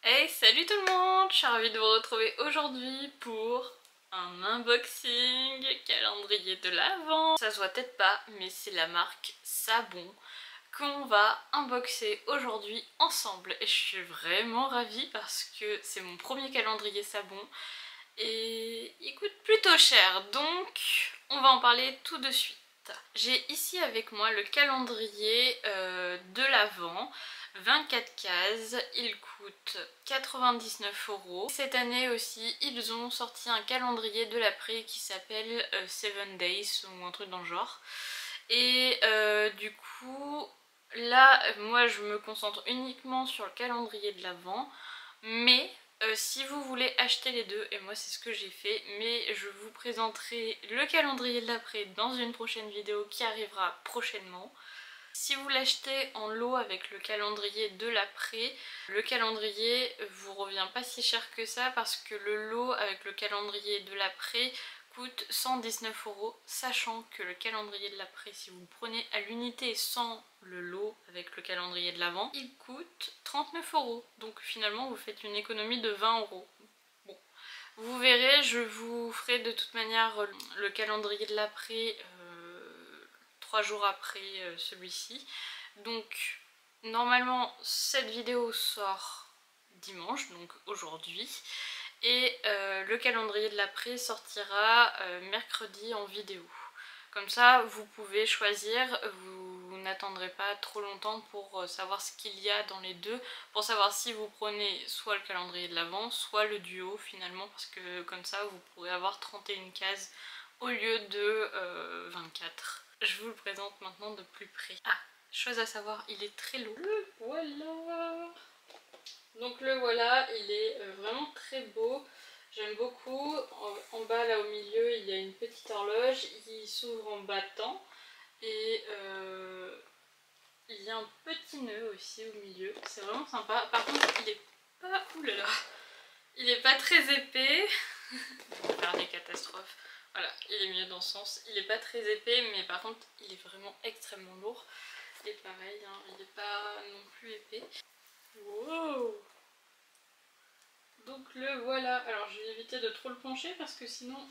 Hey, salut tout le monde! Je suis ravie de vous retrouver aujourd'hui pour un unboxing calendrier de l'Avent. Ça se voit peut-être pas, mais c'est la marque Sabon qu'on va unboxer aujourd'hui ensemble. Et je suis vraiment ravie parce que c'est mon premier calendrier Sabon et il coûte plutôt cher, donc on va en parler tout de suite. J'ai ici avec moi le calendrier de l'Avent, 24 cases, il coûte 99 €. Cette année aussi, ils ont sorti un calendrier de l'après qui s'appelle 7 Days ou un truc dans le genre. Et du coup, là, moi je me concentre uniquement sur le calendrier de l'Avent, mais si vous voulez acheter les deux, et moi c'est ce que j'ai fait, mais je vous présenterai le calendrier de l'après dans une prochaine vidéo qui arrivera prochainement. Si vous l'achetez en lot avec le calendrier de l'après, le calendrier vous revient pas si cher que ça parce que le lot avec le calendrier de l'après coûte 119 €, sachant que le calendrier de l'après, si vous le prenez à l'unité sans le lot avec le calendrier de l'avant, il coûte 39 €. Donc finalement vous faites une économie de 20 €. Bon, vous verrez, je vous ferai de toute manière le calendrier de l'après 3 jours après celui-ci. Donc normalement cette vidéo sort dimanche, donc aujourd'hui. Et le calendrier de l'après sortira mercredi en vidéo. Comme ça, vous pouvez choisir, vous n'attendrez pas trop longtemps pour savoir ce qu'il y a dans les deux, pour savoir si vous prenez soit le calendrier de l'Avent, soit le duo finalement, parce que comme ça, vous pourrez avoir 31 cases au lieu de 24. Je vous le présente maintenant de plus près. Ah, chose à savoir, il est très lourd. Le voilà! Donc le voilà, il est vraiment très beau, j'aime beaucoup. En bas là au milieu il y a une petite horloge, il s'ouvre en battant et il y a un petit nœud aussi au milieu, c'est vraiment sympa. Par contre il est pas, oulala, il est pas très épais, on va faire des catastrophes. Voilà, il est mieux dans ce sens, il est pas très épais mais par contre il est vraiment extrêmement lourd. Et pareil, hein, il est pas non plus épais. Wow! Donc le voilà, alors je vais éviter de trop le pencher parce que sinon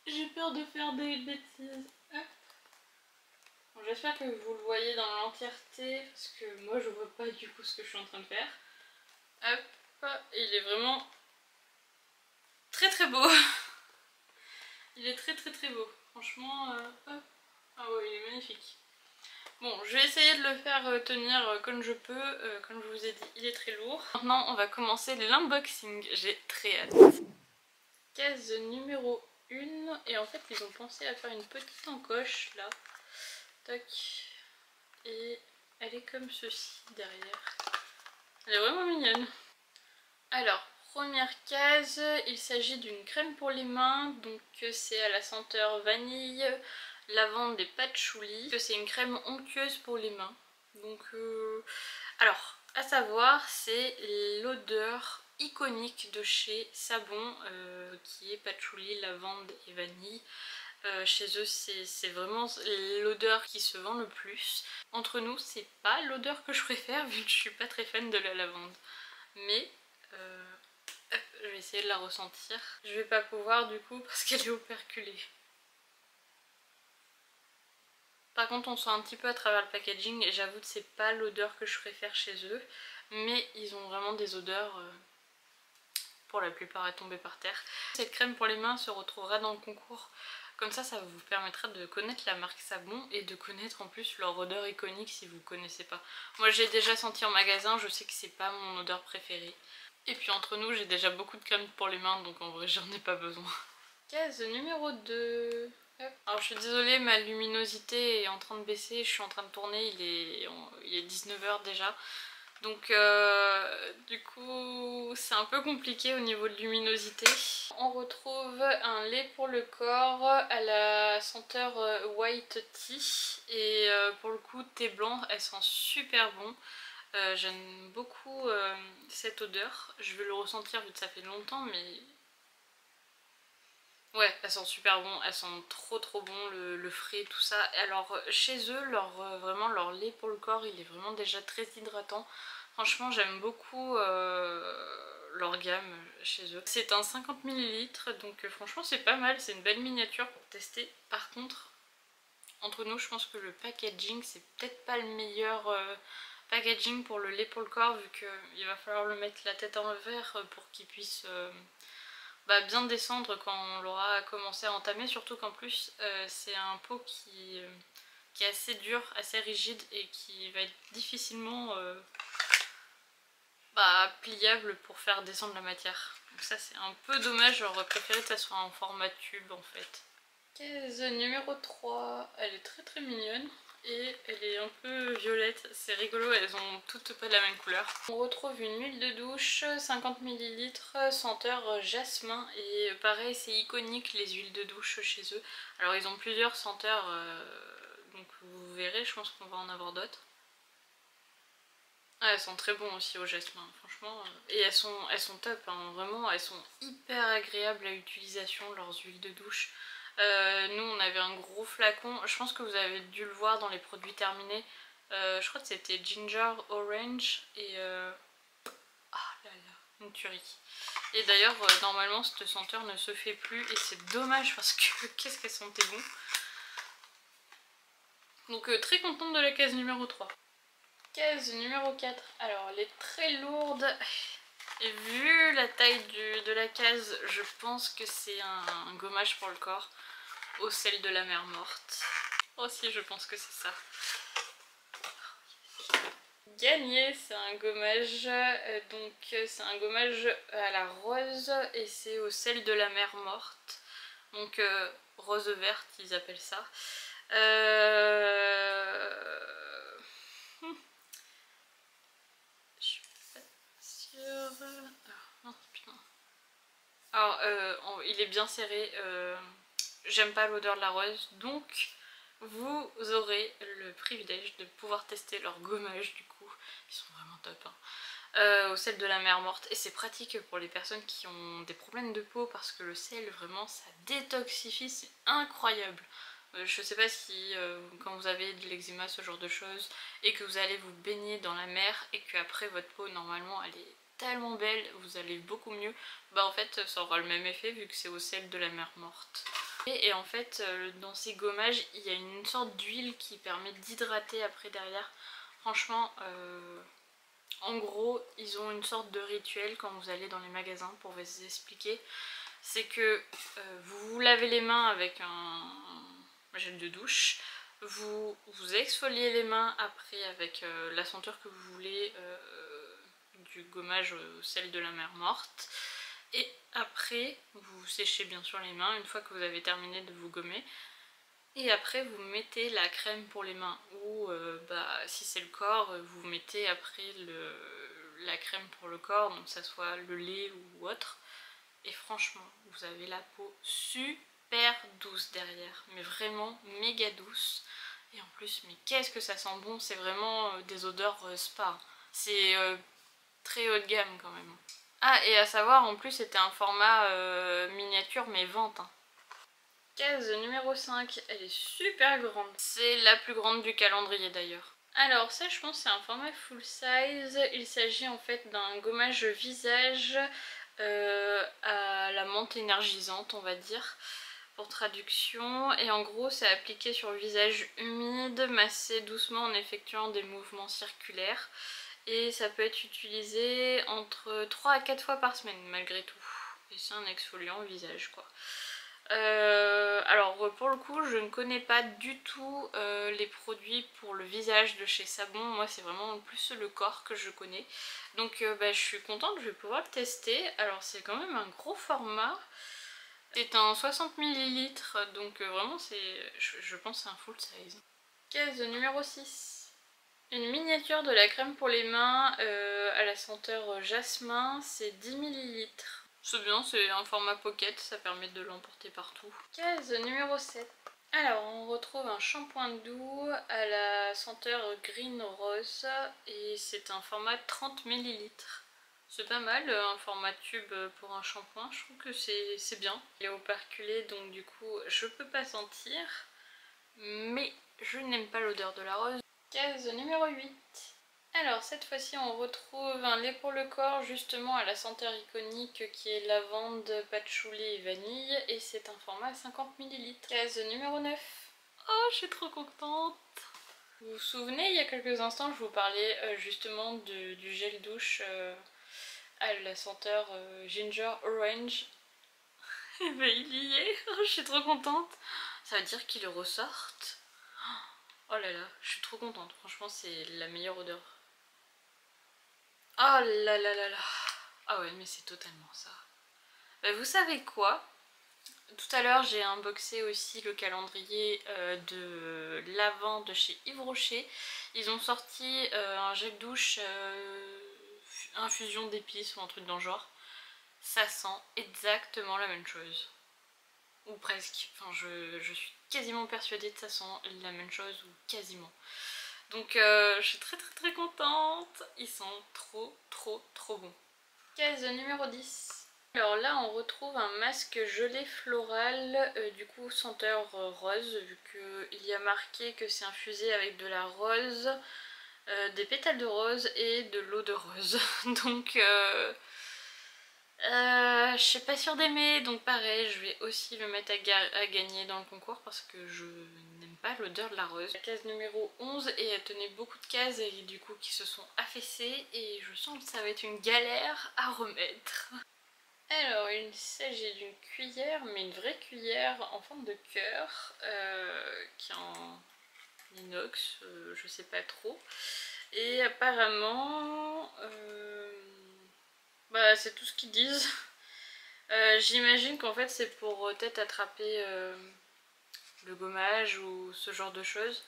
j'ai peur de faire des bêtises. Bon, j'espère que vous le voyez dans l'entièreté parce que moi je vois pas du coup ce que je suis en train de faire. Hop, et il est vraiment très très beau. Il est très très très beau, franchement, hop. Ah ouais, il est magnifique. Bon, je vais essayer de le faire tenir comme je peux, comme je vous ai dit, il est très lourd. Maintenant on va commencer l'unboxing, j'ai très hâte. Case numéro 1, et en fait ils ont pensé à faire une petite encoche là, tac, et elle est comme ceci derrière, elle est vraiment mignonne. Alors, première case, il s'agit d'une crème pour les mains, donc c'est à la senteur vanille, lavande et patchouli, que c'est une crème onctueuse pour les mains. Donc alors, à savoir, c'est l'odeur iconique de chez Sabon, qui est patchouli, lavande et vanille. Chez eux c'est vraiment l'odeur qui se vend le plus. Entre nous, c'est pas l'odeur que je préfère vu que je suis pas très fan de la lavande. Mais je vais essayer de la ressentir. Je vais pas pouvoir du coup parce qu'elle est operculée. Par contre on sent un petit peu à travers le packaging et j'avoue que c'est pas l'odeur que je préfère chez eux. Mais ils ont vraiment des odeurs pour la plupart à tomber par terre. Cette crème pour les mains se retrouvera dans le concours. Comme ça vous permettra de connaître la marque Sabon et de connaître en plus leur odeur iconique si vous ne connaissez pas. Moi j'ai déjà senti en magasin, je sais que c'est pas mon odeur préférée. Et puis entre nous j'ai déjà beaucoup de crème pour les mains donc en vrai j'en ai pas besoin. Case numéro 2. Alors je suis désolée, ma luminosité est en train de baisser, je suis en train de tourner, il est 19 h déjà. Donc du coup c'est un peu compliqué au niveau de luminosité. On retrouve un lait pour le corps à la senteur white tea. Et pour le coup thé blanc, elle sent super bon. J'aime beaucoup cette odeur. Je vais le ressentir vu que ça fait longtemps mais... Ouais, elles sont super bon, elles sont trop bon, le frais, tout ça. Alors chez eux, vraiment leur lait pour le corps, il est vraiment déjà très hydratant. Franchement j'aime beaucoup leur gamme chez eux. C'est un 50 ml donc franchement c'est pas mal, c'est une belle miniature pour tester. Par contre, entre nous je pense que le packaging c'est peut-être pas le meilleur packaging pour le lait pour le corps, vu qu'il va falloir le mettre la tête en l'envers pour qu'il puisse bien descendre quand on l'aura commencé à entamer, surtout qu'en plus c'est un pot qui est assez dur, assez rigide et qui va être difficilement pliable pour faire descendre la matière. Donc ça c'est un peu dommage, j'aurais préféré que ça soit en format tube en fait. Caisse numéro 3, elle est très mignonne et elle est un peu violette, c'est rigolo, elles ont toutes pas la même couleur. On retrouve une huile de douche, 50 ml, senteur jasmin, et pareil c'est iconique les huiles de douche chez eux. Alors ils ont plusieurs senteurs, donc vous verrez, je pense qu'on va en avoir d'autres. Ah, elles sont très bonnes aussi au jasmin, franchement. Et elles sont top, hein, vraiment, elles sont hyper agréables à utilisation, leurs huiles de douche. Nous, on avait un gros flacon, je pense que vous avez dû le voir dans les produits terminés. Je crois que c'était Ginger Orange et... Ah là là, une tuerie. Et d'ailleurs, normalement, cette senteur ne se fait plus et c'est dommage parce que qu'est-ce qu'elles sentaient bon. Donc très contente de la case numéro 3. Case numéro 4, alors elle est très lourde et vu la taille de la case, je pense que c'est un gommage pour le corps au sel de la mer morte. Aussi je pense que c'est ça. Gagné, c'est un gommage, donc c'est un gommage à la rose et c'est au sel de la mer morte. Donc rose verte ils appellent ça. Je suis pas sûre. Non, putain. Alors, il est bien serré. J'aime pas l'odeur de la rose, donc vous aurez le privilège de pouvoir tester leur gommage du coup. Ils sont vraiment top. Hein. Au sel de la mer morte. Et c'est pratique pour les personnes qui ont des problèmes de peau parce que le sel, vraiment, ça détoxifie. C'est incroyable. Je sais pas si quand vous avez de l'eczéma, ce genre de choses, et que vous allez vous baigner dans la mer et que après votre peau normalement elle est tellement belle, vous allez beaucoup mieux, en fait ça aura le même effet vu que c'est au sel de la mer morte. Et en fait dans ces gommages il y a une sorte d'huile qui permet d'hydrater après derrière. Franchement en gros ils ont une sorte de rituel quand vous allez dans les magasins, pour vous expliquer. C'est que vous vous lavez les mains avec un gel de douche, vous exfoliez les mains après avec la senteur que vous voulez du gommage au sel de la mer morte, et après vous séchez bien sûr les mains une fois que vous avez terminé de vous gommer, et après vous mettez la crème pour les mains, ou si c'est le corps vous mettez après la crème pour le corps, donc ça soit le lait ou autre. Et franchement, vous avez la peau super douce derrière, mais vraiment méga douce. Et en plus, mais qu'est-ce que ça sent bon, c'est vraiment des odeurs spa. C'est très haut de gamme quand même. Ah, et à savoir, en plus, c'était un format miniature, mais vente. Hein. Case numéro 5, elle est super grande. C'est la plus grande du calendrier d'ailleurs. Alors ça, je pense c'est un format full size. Il s'agit en fait d'un gommage visage à la menthe énergisante, on va dire, pour traduction. Et en gros c'est appliqué sur le visage humide, massé doucement en effectuant des mouvements circulaires, et ça peut être utilisé entre 3 à 4 fois par semaine malgré tout. Et c'est un exfoliant au visage quoi. Alors pour le coup je ne connais pas du tout les produits pour le visage de chez Sabon. Moi c'est vraiment plus le corps que je connais, donc je suis contente, je vais pouvoir le tester. Alors c'est quand même un gros format, c'est un 60 ml, donc vraiment c'est, je pense c'est un full size. Case numéro 6, une miniature de la crème pour les mains à la senteur jasmin, c'est 10 ml. C'est bien, c'est un format pocket, ça permet de l'emporter partout. Case numéro 7. Alors on retrouve un shampoing doux à la senteur green rose et c'est un format 30 ml. C'est pas mal, un format tube pour un shampoing, je trouve que c'est bien. Il est operculé donc du coup je peux pas sentir, mais je n'aime pas l'odeur de la rose. Case numéro 8. Alors cette fois-ci on retrouve un lait pour le corps justement à la senteur iconique qui est lavande, patchouli et vanille et c'est un format 50 ml. Case numéro 9. Oh, je suis trop contente. Vous vous souvenez, il y a quelques instants je vous parlais justement du gel douche à la senteur ginger orange. Et ben il y est, oh, je suis trop contente. Ça veut dire qu'ils ressortent. Oh là là, je suis trop contente, franchement c'est la meilleure odeur. Oh là là là là. Ah ouais, mais c'est totalement ça. Bah, vous savez quoi? Tout à l'heure j'ai unboxé aussi le calendrier de l'Avent de chez Yves Rocher. Ils ont sorti un gel douche infusion d'épices ou un truc dans le genre. Ça sent exactement la même chose. Ou presque. Enfin je suis quasiment persuadée que ça sent la même chose ou quasiment. Donc je suis très contente. Ils sont trop bons. Case numéro 10. Alors là on retrouve un masque gelé floral, du coup senteur rose, vu qu'il y a marqué que c'est infusé avec de la rose, des pétales de rose et de l'eau de rose. Donc je suis pas sûre d'aimer, donc pareil je vais aussi le mettre à gagner dans le concours parce que je n'aime pas l'odeur de la rose. La case numéro 11 et elle tenait beaucoup de cases et du coup qui se sont affaissées et je sens que ça va être une galère à remettre. Alors il s'agit d'une cuillère, mais une vraie cuillère en forme de cœur, qui est en inox, je sais pas trop. Et apparemment, bah, c'est tout ce qu'ils disent. J'imagine qu'en fait c'est pour peut-être attraper le gommage ou ce genre de choses.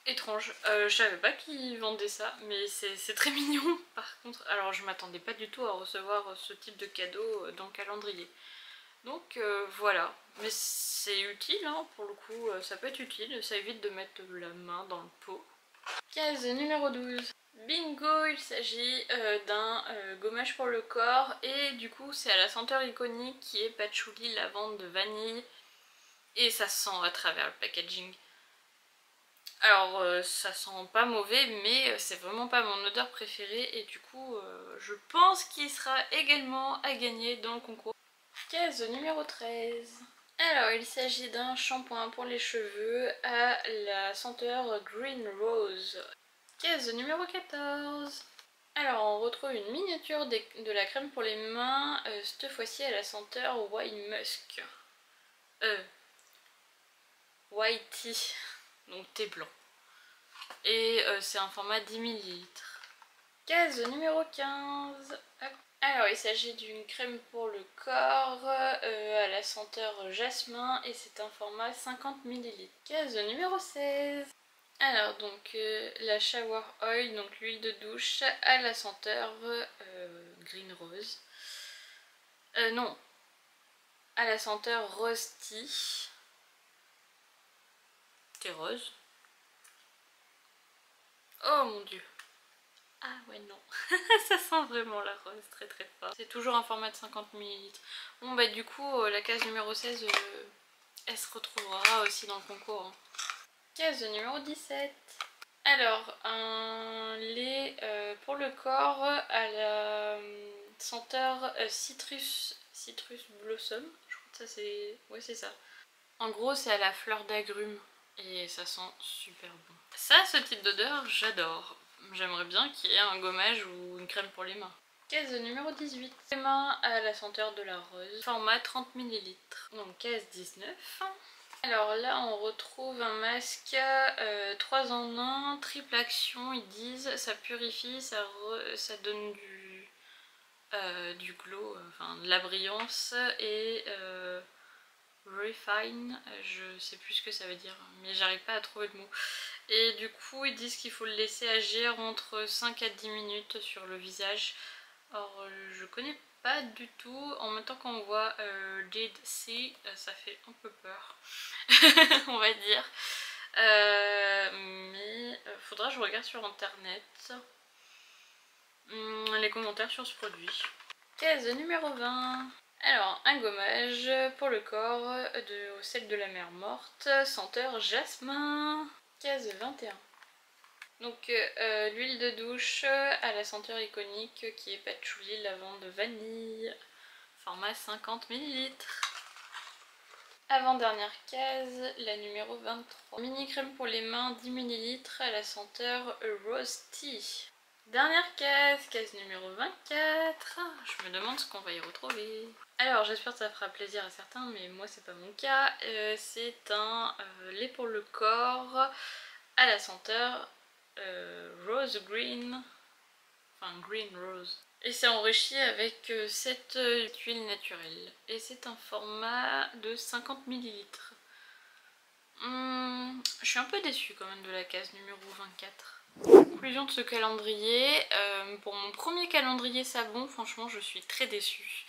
Étrange, je savais pas qu'ils vendaient ça, mais c'est très mignon par contre. Alors je m'attendais pas du tout à recevoir ce type de cadeau dans le calendrier. Donc voilà, mais c'est utile hein, pour le coup, ça peut être utile, ça évite de mettre la main dans le pot. Case numéro 12. Bingo, il s'agit d'un gommage pour le corps et du coup c'est à la senteur iconique qui est patchouli, lavande, vanille et ça sent à travers le packaging. Alors ça sent pas mauvais mais c'est vraiment pas mon odeur préférée et du coup je pense qu'il sera également à gagner dans le concours. Case numéro 13. Alors il s'agit d'un shampoing pour les cheveux à la senteur Green Rose. Case numéro 14. Alors on retrouve une miniature de la crème pour les mains, cette fois-ci à la senteur White Musk. White Tea, donc thé blanc. Et c'est un format 10 ml. Case numéro 15. Hop. Alors il s'agit d'une crème pour le corps à la senteur jasmin et c'est un format 50 ml. Case numéro 16. Alors donc la shower oil, donc l'huile de douche à la senteur green rose. Non, à la senteur rose tea. Thé rose. Oh mon dieu. Ah ouais non, ça sent vraiment la rose très fort. C'est toujours un format de 50 ml. Bon bah du coup la case numéro 16 elle se retrouvera aussi dans le concours. Hein. Case numéro 17. Alors un lait pour le corps à la senteur citrus blossom. Je crois que ça c'est... ouais c'est ça. En gros c'est à la fleur d'agrumes et ça sent super bon. Ça, ce type d'odeur j'adore. J'aimerais bien qu'il y ait un gommage ou une crème pour les mains. Case numéro 18. Les mains à la senteur de la rose. Format 30 ml. Donc case 19. Alors là on retrouve un masque 3 en 1, triple action ils disent. Ça purifie, ça donne du glow, enfin de la brillance et... refine, je sais plus ce que ça veut dire, mais j'arrive pas à trouver le mot. Et du coup, ils disent qu'il faut le laisser agir entre 5 à 10 minutes sur le visage. Or, je connais pas du tout. En même temps, quand on voit Jade C, ça fait un peu peur, on va dire. Mais faudra que je regarde sur internet les commentaires sur ce produit. Case numéro 20. Alors, un gommage pour le corps au sel de la mer morte, senteur jasmin. Case 21. Donc l'huile de douche à la senteur iconique qui est patchouli, lavande, vanille, format 50 ml. Avant-dernière case, la numéro 23. Mini crème pour les mains 10 ml à la senteur Rose Tea. Dernière case, case numéro 24. Je me demande ce qu'on va y retrouver. Alors j'espère que ça fera plaisir à certains, mais moi c'est pas mon cas. C'est un lait pour le corps à la senteur Rose Green. Enfin Green Rose. Et c'est enrichi avec cette huile naturelle. Et c'est un format de 50 ml. Je suis un peu déçue quand même de la case numéro 24. Conclusion de ce calendrier. Pour mon premier calendrier savon, franchement je suis très déçue.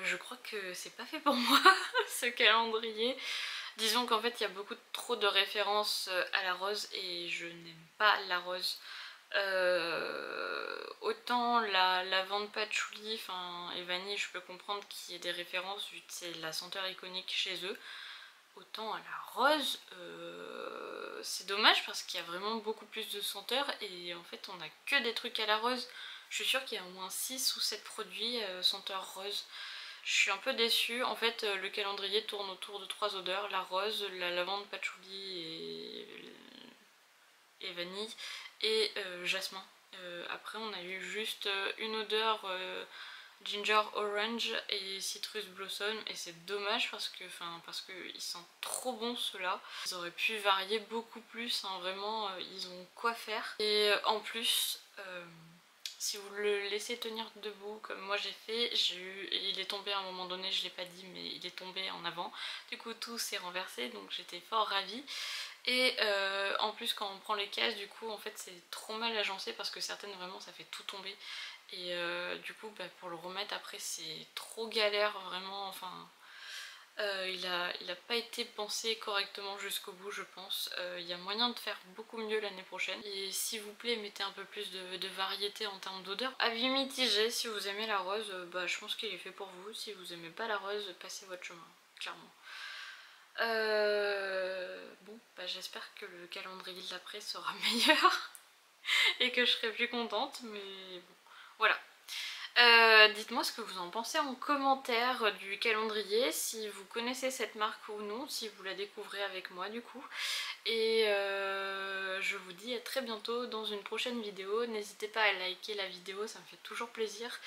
Je crois que c'est pas fait pour moi ce calendrier. Disons qu'en fait il y a beaucoup trop de références à la rose et je n'aime pas la rose. Autant la lavande patchouli et vanille je peux comprendre qu'il y ait des références vu que c'est la senteur iconique chez eux. Autant à la rose, c'est dommage parce qu'il y a vraiment beaucoup plus de senteurs et en fait on a que des trucs à la rose. Je suis sûre qu'il y a au moins 6 ou 7 produits senteur rose. Je suis un peu déçue. En fait le calendrier tourne autour de 3 odeurs, la rose, la lavande patchouli et vanille et jasmin. Après on a eu juste une odeur ginger orange et citrus blossom et c'est dommage parce que ils sentent trop bon ceux-là. Ils auraient pu varier beaucoup plus, hein, vraiment ils ont quoi faire. Et en plus si vous le laissez tenir debout comme moi j'ai fait, il est tombé à un moment donné, je l'ai pas dit mais il est tombé en avant, du coup tout s'est renversé donc j'étais fort ravie. Et en plus quand on prend les cases du coup en fait c'est trop mal agencé parce que certaines vraiment ça fait tout tomber et du coup pour le remettre après c'est trop galère vraiment, il a pas été pensé correctement jusqu'au bout je pense. Il y a moyen de faire beaucoup mieux l'année prochaine et s'il vous plaît mettez un peu plus de variété en termes d'odeur. Avis mitigé, si vous aimez la rose je pense qu'il est fait pour vous, si vous aimez pas la rose passez votre chemin clairement. Bon, j'espère que le calendrier de l'après sera meilleur et que je serai plus contente, mais bon, voilà. Dites-moi ce que vous en pensez en commentaire du calendrier, si vous connaissez cette marque ou non, si vous la découvrez avec moi du coup. Et je vous dis à très bientôt dans une prochaine vidéo. N'hésitez pas à liker la vidéo, ça me fait toujours plaisir.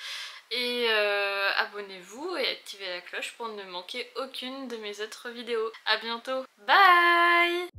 Et abonnez-vous et activez la cloche pour ne manquer aucune de mes autres vidéos. A bientôt, bye!